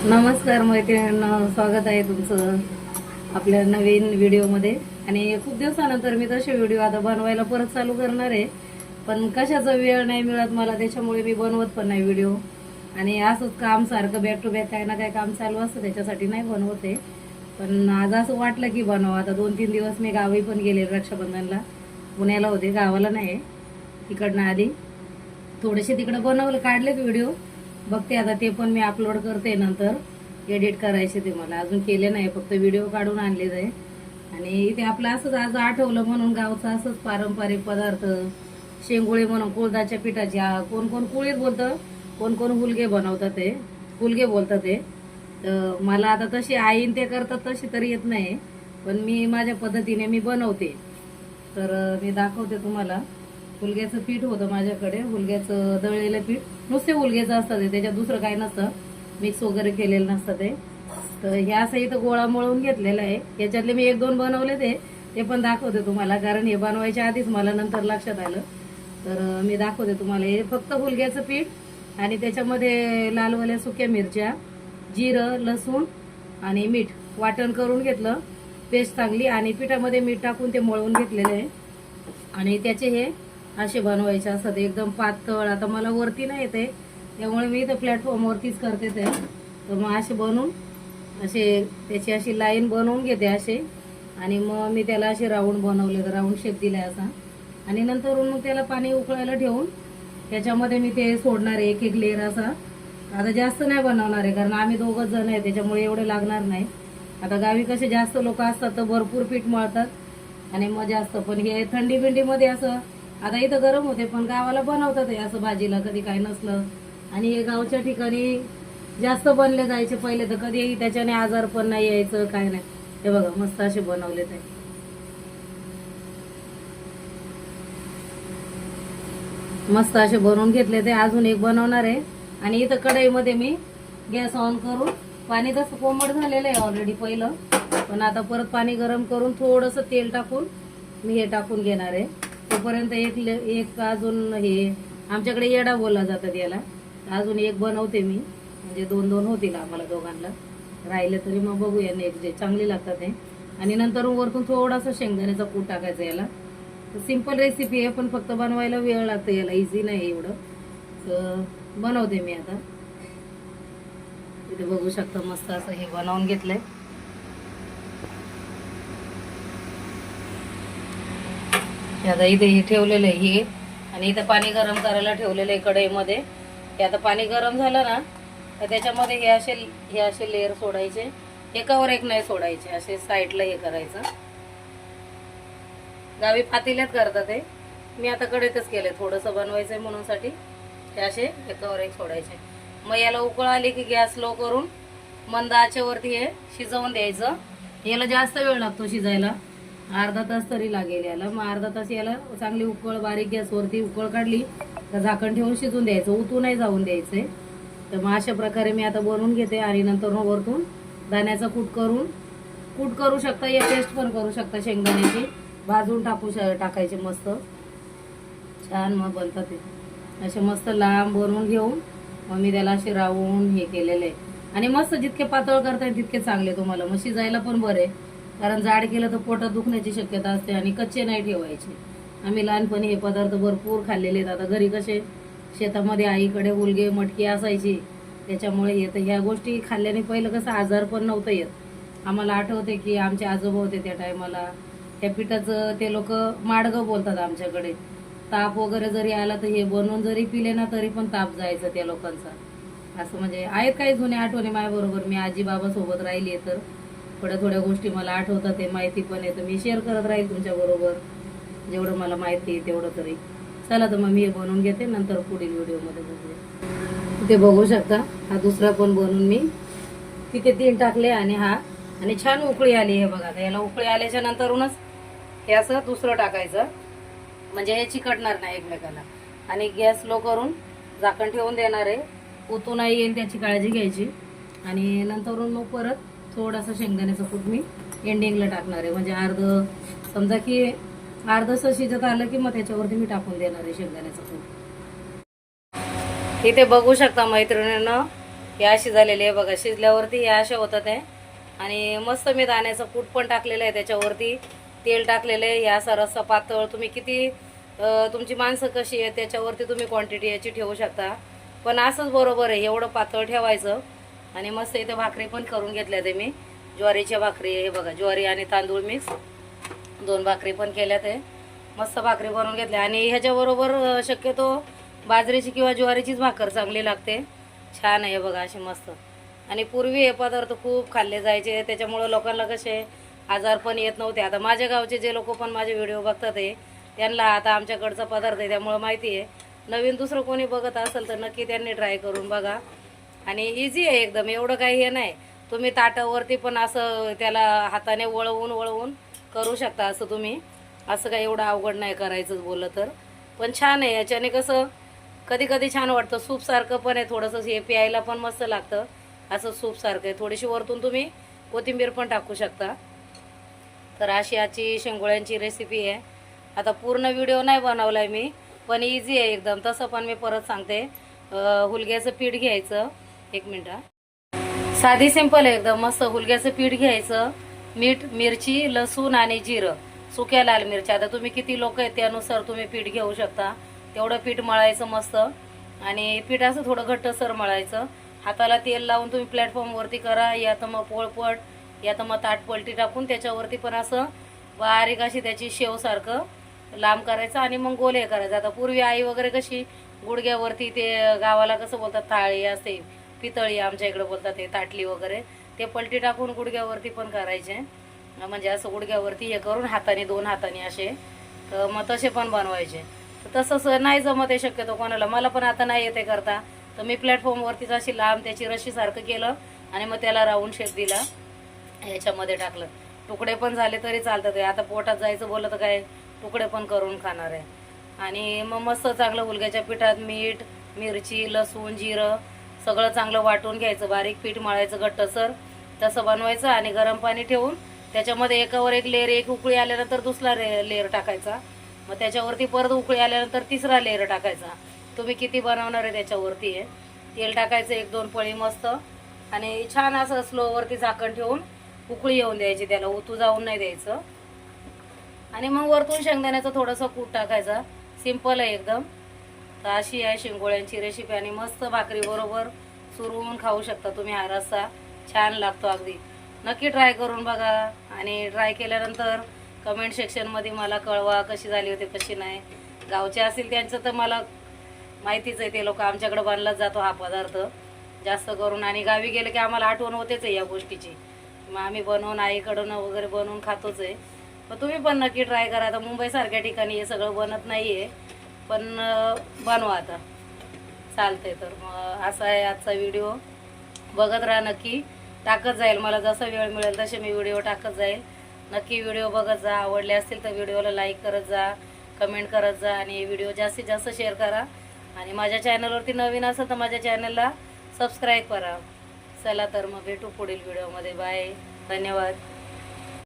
नमस्कार मैत्रिणींनो, स्वागत आहे तुमचं आपल्या नवीन व्हिडिओमध्ये. आणि खूप दिवसानंतर मी तसे व्हिडिओ आता बनवायला परत चालू करणार आहे, पण कशाचा वेळ नाही मिळत मला, त्याच्यामुळे मी बनवत पण नाही व्हिडिओ. आणि असंच काम सारखं बॅक टू बॅक काही ना काही काम चालू असतं, त्याच्यासाठी नाही बनवत आहे. पण आज असं वाटलं की बनवा. आता 2-3 दिवस मी गावी पण गेले, रक्षाबंधनला पुण्याला होते, गावाला नाही. तिकडनं आली, थोडेसे तिकडं बनवलं, काढलेत व्हिडिओ, बघते आता ते पण मी अपलोड करते. नंतर एडिट करायचे ते मला अजून केले नाही, फक्त व्हिडिओ काढून आणलेत आहे. आणि इथे आपलं असंच आज आठवलं म्हणून गावचं असंच पारंपरिक पदार्थ, शेंगुळे म्हणून कुळदाच्या पिठाची, कोण कोण कुळीत बोलतं, कोण कोण हुलगे बनवतात, ते हुलगे बोलतात ते. तर मला आता तशी आईन ते करतात तशी तरी येत नाही, पण मी माझ्या पद्धतीने मी बनवते. तर मी दाखवते तुम्हाला. हुलग्याचं पीठ होतं माझ्याकडे, हुलग्याचं दळलेलं पीठ, नुसते हुलग्याचं असतं ते, त्याच्यात दुसरं काही नसतं, मिक्स वगैरे केलेलं नसतं ते. तर हे असं इथं गोळा मळून घेतलेला आहे. याच्यातले मी 1-2 बनवले ते पण दाखवते तुम्हाला, कारण हे बनवायच्या आधीच मला नंतर लक्षात आलं. तर मी दाखवते तुम्हाला. हे फक्त हुलग्याचं पीठ आणि त्याच्यामध्ये लालवाल्या सुक्या मिरच्या, जिरं, लसूण आणि मीठ वाटण करून घेतलं, पेस्ट चांगली, आणि पिठामध्ये मीठ टाकून ते मळून घेतलेलं आहे. आणि त्याचे हे असे बनवायचे असतात एकदम पातळ. आता मला वरती नाही येते, त्यामुळे मी इथं प्लॅटफॉर्मवरतीच करते ते. तर मग असे बनवून असे त्याची अशी लाईन बनवून घेते असे, आणि मग मी त्याला असे राऊंड बनवले, तर राऊंड शेप दिलाय असा. आणि नंतर मग त्याला पाणी उकळायला ठेवून त्याच्यामध्ये मी ते सोडणार आहे, एक एक लेअर असा. आता जास्त नाही बनवणार आहे, कारण आम्ही 2च जण आहे, त्याच्यामुळे एवढे लागणार नाही. आता गावी कसे जास्त लोक असतात तर भरपूर पीठ मळतात आणि मग जास्त. पण हे थंडी बिंडीमध्ये असं, आता इथं गरम होते पण गावाला बनवतात हे असं भाजीला, कधी काही नसलं. आणि हे गावच्या ठिकाणी जास्त बनले जायचे पहिले, तर कधी त्याच्याने आजार पण नाही यायचं, काय नाही. हे बघा मस्त असे बनवले ते, मस्त असे बनवून घेतले ते. अजून एक बनवणार आहे. आणि इथं कढईमध्ये मी गॅस ऑन करून, पाणी तसं कोमट झालेलं आहे ऑलरेडी पहिलं, पण आता परत पाणी गरम करून थोडंसं तेल टाकून मी हे टाकून घेणार आहे. तोपर्यंत एक अजून हे आमच्याकडे येडा बोलला जातात याला, अजून एक बनवते मी, म्हणजे 2-2 होतील आम्हाला दोघांना. राहिले तरी मग बघूया नेक्स्ट डे, चांगली लागतात ते. आणि नंतर वरतून थोडासा शेंगदाण्याचा कूट टाकायचा याला. सिंपल रेसिपी आहे, पण फक्त बनवायला वेळ लागतो याला, इझी नाही एवढं. तर बनवते मी आता. इथे बघू शकता मस्त असं हे बनवून घेतलंय. आता इथे हे ठेवलेलं आहे हे, आणि इथं पाणी गरम करायला ठेवलेलं आहे कढईमध्ये. हे आता पाणी गरम झालं ना, तर त्याच्यामध्ये हे असे लेअर सोडायचे, एकावर एक नाही सोडायचे, असे साईडला हे करायचं. गावी पातेल्यात करतात ते, मी आता कढईतच केले, थोडंसं बनवायचंय म्हणून साठी. हे असे एकावर एक सोडायचे. मग याला उकळ आली की गॅस लो करून मंद आचेवरती हे शिजवून द्यायचं. याला जास्त वेळ लागतो शिजायला, अर्धा तास तरी लागेल याला. मग अर्धा तास याला चांगली उकळ, बारीक गॅसवरती उकळ काढली तर झाकण ठेवून शिजून द्यायचं, उतू नाही जाऊन द्यायचंय. तर मग अशा प्रकारे मी आता बनवून घेते. आणि नंतर मग वरतून दाण्याचा कूट करू शकता, या पेस्ट पण करू शकता शेंगदाण्याची, भाजून टाकायचे मस्त छान. मग बनतात ते असे मस्त लांब बनवून घेऊन, मग मी त्याला असे राऊंड हे केलेले आहे. आणि मस्त जितके पातळ करता येईल तितके चांगले तुम्हाला, मग शिजायला पण बरे, कारण जाड केलं तर पोटात दुखण्याची शक्यता असते. आणि कच्चे नाही ठेवायचे. आम्ही लहानपणी हे पदार्थ भरपूर खाल्लेले आहेत. आता घरी कसे शेतामध्ये आईकडे हुलगे मटकी असायची, त्याच्यामुळे येत ह्या गोष्टी खाल्ल्याने पहिलं कसं आजार पण नव्हतं येत. आम्हाला आठवते की आमचे आजोबा होते त्या टायमाला, त्या पिठाचं ते लोक माडगं बोलतात आमच्याकडे. ताप वगैरे जरी आला तर हे बनवून जरी पिले ना तरी पण ताप जायचा त्या लोकांचा. असं म्हणजे आहेत काही जुन्या आठवणी माझ्याबरोबर. मी आजी बाबा सोबत राहिली आहे, तर थोड्या गोष्टी मला आठवतात, ते माहिती पण आहे, तर मी शेअर करत राहील तुमच्या बरोबर जेवढं मला माहिती आहे तेवढं तरी. चला तर मग मी हे बनवून घेते, नंतर पुढील व्हिडिओमध्ये बघूया. ते बघू शकता हा दुसरा पण बनवून मी तिथे 3 टाकले, आणि आणि छान उकळी आली. हे बघा, याला उकळी आल्याच्या नंतरूनच हे असं दुसरं टाकायचं, म्हणजे हे चिकटणार नाही एकमेकाला. आणि गॅस लो करून झाकण ठेवून देणार आहे, उतू नाही येईल त्याची काळजी घ्यायची. आणि नंतरून मग परत थोडासा शेंगदाण्याचं कूट मी एंडिंगला टाकणार आहे, म्हणजे समजा की अर्धसं शिजत आलं की मग त्याच्यावरती मी टाकून देणार आहे शेंगदाण्याचं कूट. इथे बघू शकता मैत्रिणींनो, ही अशी झालेली आहे बघा. शिजल्यावरती या अशा होतात आहे. आणि मस्त मी दाण्याचं कूट पण टाकलेलं आहे, त्याच्यावरती तेल टाकलेलं आहे. या असा रस्सा पातळ, तुम्ही किती तुमची माणसं कशी आहे त्याच्यावरती तुम्ही क्वांटिटी याची ठेवू शकता. पण असंच बरोबर आहे, एवढं पातळ ठेवायचं. आणि मस्त इथे भाकरी पण करून घेतल्या ते मी, ज्वारीच्या भाकरी आहे हे बघा, ज्वारी आणि तांदूळ मिक्स 2 भाकरी पण केल्यात आहे. मस्त भाकरी बनवून घेतल्या. आणि ह्याच्याबरोबर शक्यतो बाजरीची किंवा ज्वारीचीच भाकर चांगली लागते. छान आहे बघा अशी मस्त. आणि पूर्वी हे पदार्थ खूप खाल्ले जायचे, त्याच्यामुळं लोकांना कसे आजार पण येत नव्हते. आता माझ्या गावचे जे लोक पण माझे व्हिडिओ बघतात आहे त्यांना आता आमच्याकडचा पदार्थ आहे त्यामुळं माहिती आहे. नवीन दुसरं कोणी बघत असेल तर नक्की त्यांनी ट्राय करून बघा. आणि इझी आहे एकदम, एवढं काही हे नाही. तुम्ही ताटावरती पण असं त्याला हाताने वळवून वळवून करू शकता. असं तुम्ही असं काही एवढं अवघड नाही करायचं बोललं तर. पण छान आहे, याच्याने कसं कधी कधी छान वाटतं. सूपसारखं पण आहे थोडंसं, हे प्यायला पण मस्त लागतं. असं सूपसारखं आहे. थोडीशी वरतून तुम्ही कोथिंबीर पण टाकू शकता. तर अशी आजची शेंगोळ्यांची रेसिपी आहे. आता पूर्ण व्हिडिओ नाही बनवला आहे मी, पण इझी आहे एकदम. तसं पण मी परत सांगते. हुलग्याचं पीठ घ्यायचं, 1 मिनिट. साधी सिंपल आहे एकदम मस्त. हुलग्याचं पीठ घ्यायचं, मीठ, मिरची, लसूण आणि जिरं, सुक्या लाल मिरच्या. आता तुम्ही किती लोक आहेत त्यानुसार तुम्ही पीठ घेऊ शकता. तेवढं पीठ मळायचं मस्त. आणि पीठ असं थोडं घट्टसर मळायचं. हाताला तेल लावून तुम्ही प्लॅटफॉर्मवरती करा, या तर मग पोळपट, या तर मग ताटपलटी टाकून त्याच्यावरती पण असं बारीक अशी त्याची शेवसारखं लांब करायचं आणि मग गोल हे करायचं. आता पूर्वी आई वगैरे कशी गुडघ्यावरती, ते गावाला कसं बोलतात थाळी असते, पितळी आमच्या इकडे बोलतात, ते ताटली वगैरे, ते पलटी टाकून गुडघ्यावरती पण करायचे. म्हणजे असं गुडघ्यावरती हे करून हाताने 2 हाताने असे, तर मग तसे पण बनवायचे. तर तसंच नाही जमत आहे शक्यतो कोणाला, मला पण आता नाही येते करता. तर मी प्लॅटफॉर्मवरतीच अशी लांब त्याची रशीसारखं केलं आणि मग त्याला राऊंड शेप दिला, ह्याच्यामध्ये टाकलं. तुकडे पण झाले तरी चालतं. ते आता पोटात जायचं बोललं तर काय तुकडे पण करून खाणार आहे. आणि मग मस्त चांगलं हुलग्याच्या पिठात मीठ, मिरची, लसूण, जिरं सगळं चांगलं वाटून घ्यायचं. बारीक पीठ मळायचं घट्टसर, तसं बनवायचं. आणि गरम पाणी ठेवून त्याच्यामध्ये एकावर एक लेअर, एक उकळी आल्यानंतर दुसरा लेअर टाकायचा. मग त्याच्यावरती परत उकळी आल्यानंतर तिसरा लेअर टाकायचा. तुम्ही किती बनवणार आहे त्याच्यावरती आहे. तेल टाकायचं 1-2 पळी मस्त. आणि छान असं स्लोवरती झाकण ठेवून उकळी येऊन द्यायची, त्याला उतू जाऊन नाही द्यायचं. आणि मग वरतून शेंगदाण्याचं थोडंसं कूट टाकायचं. सिंपल आहे एकदम. तर अशी आहे शेंगोळ्यांची रेसिपी. आणि मस्त भाकरी बरोबर सुरवून खाऊ शकता तुम्ही हा रस्सा. छान लागतो अगदी. नक्की ट्राय करून बघा. आणि ट्राय केल्यानंतर कमेंट सेक्शनमध्ये मला कळवा कशी झाली होती कशी नाही. गावचे असतील त्यांचं तर मला माहितीच आहे, ते लोक आमच्याकडे बनलाच जातो हा पदार्थ जास्त करून. आणि गावी गेले की आम्हाला आठवण होतेच आहे या गोष्टीची. मग आम्ही बनवून आईकडून वगैरे बनवून खातोच आहे. मग तुम्ही पण नक्की ट्राय करा. आता मुंबईसारख्या ठिकाणी हे सगळं बनत नाही आहे, पण बनवा आता, चालते. तर मग असा आहे आजचा व्हिडिओ. बघत राहा, नक्की टाकत जाईल. मला जसा वेळ मिळेल तसे मी व्हिडिओ टाकत जाईल. नक्की व्हिडिओ बघत जा. आवडले असतील तर व्हिडिओला लाईक करत जा, कमेंट करत जा. आणि व्हिडिओ जास्तीत जास्त शेअर करा. आणि माझ्या चॅनलवरती नवीन असेल तर माझ्या चॅनलला सबस्क्राईब करा. चला तर मग भेटू पुढील व्हिडिओमध्ये. बाय, धन्यवाद.